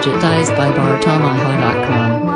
Digitized by bartamaha.com.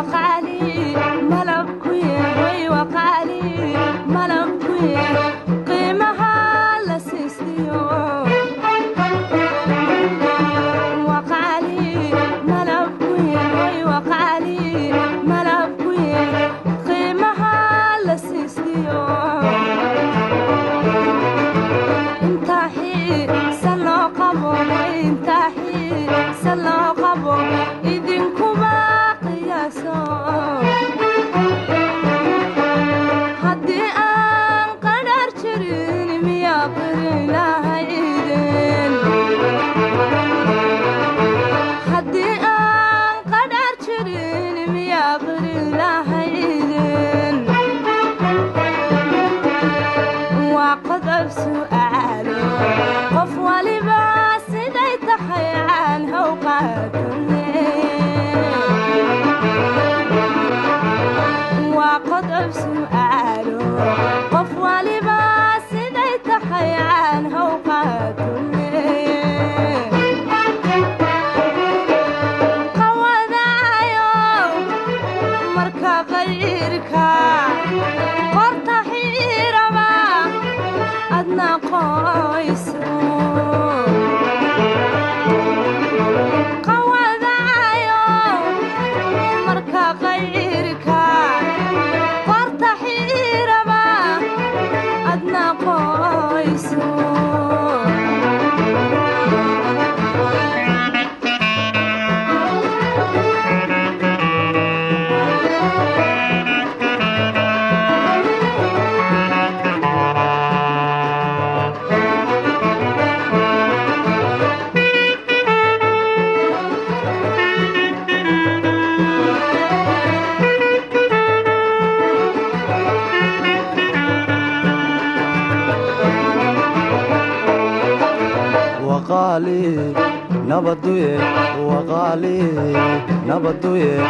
نبضوية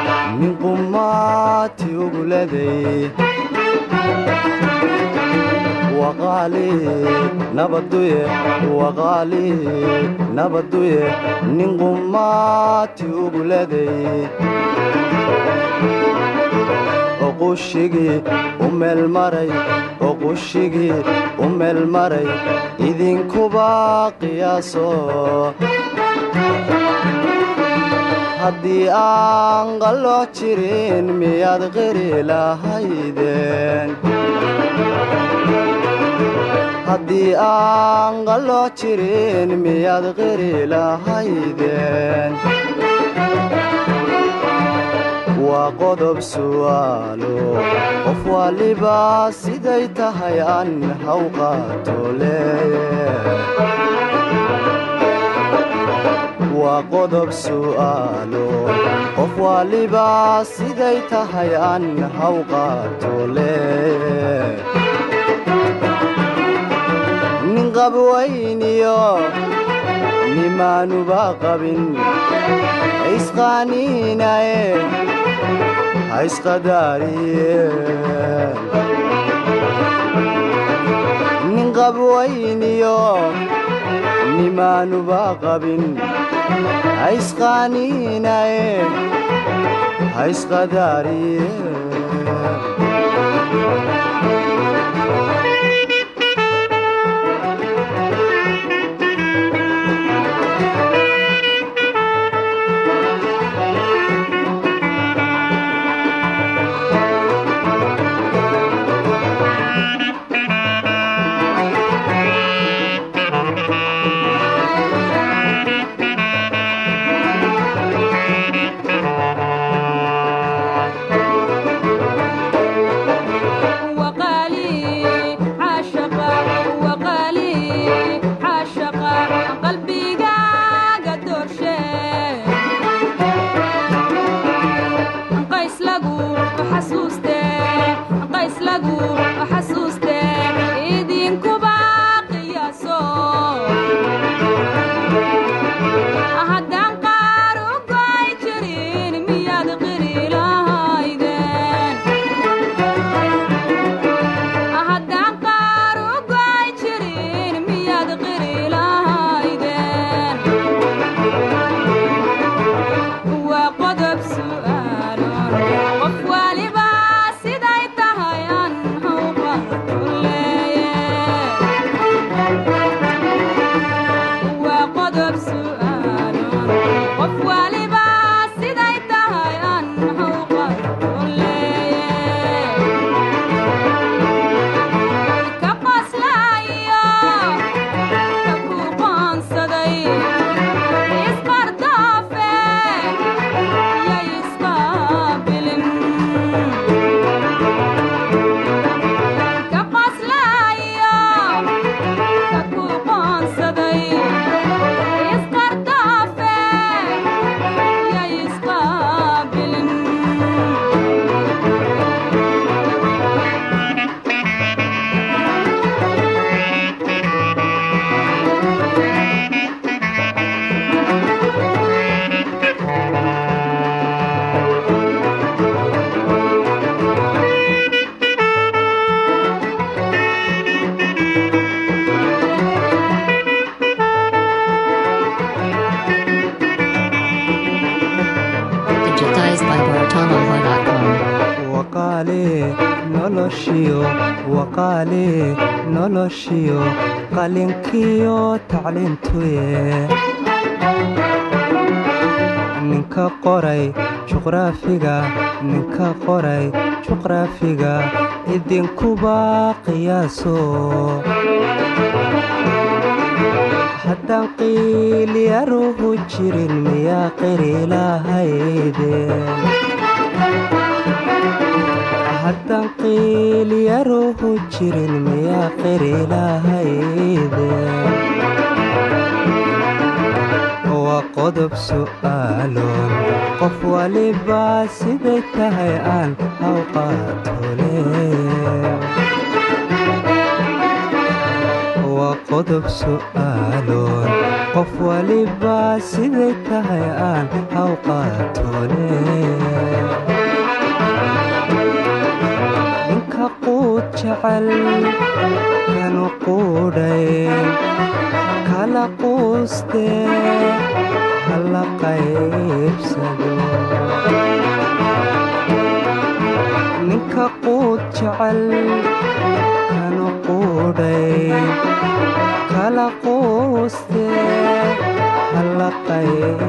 من قماتي وقلدي وقالي نبضوية من قماتي وقلدي أقشقي أم المري إذن كباقي أصو haddii aan qallo jirin miyaad qiri lahaydeen haddii aan qallo jirin miyaad qiri lahaydeen waa qodob su'aalo qof waliba siday tahay aan haw qaato waa qodob su'aalo qof waliba siday tahay aan haw qaato nin qabwayniyo nimaanuba qabin isqaaniinaye ha isqadaariyeen nin qabwayniyo nimaanuba qabin ha isqaaniinaye ha isqadaariyeen noloshiyo qalinkiyo tacliintuye ninka qoray juqraafiga idinkuba qiyaaso haddaan qiilyaruhu jirin miyaa qiri lahaydeen haddaan qiilyaruhu jirin miyaa qiri lahaydeen waa qodob su'aaloon qof waliba siday tahay aan haw qaatole waa qodob su'aaloon qof waliba siday tahay aan haw qaatole ninka quud jecel kanu quudhay kala quustee hala qaybsado ninka quud jecel kanu quudhay kala quustee hala qayb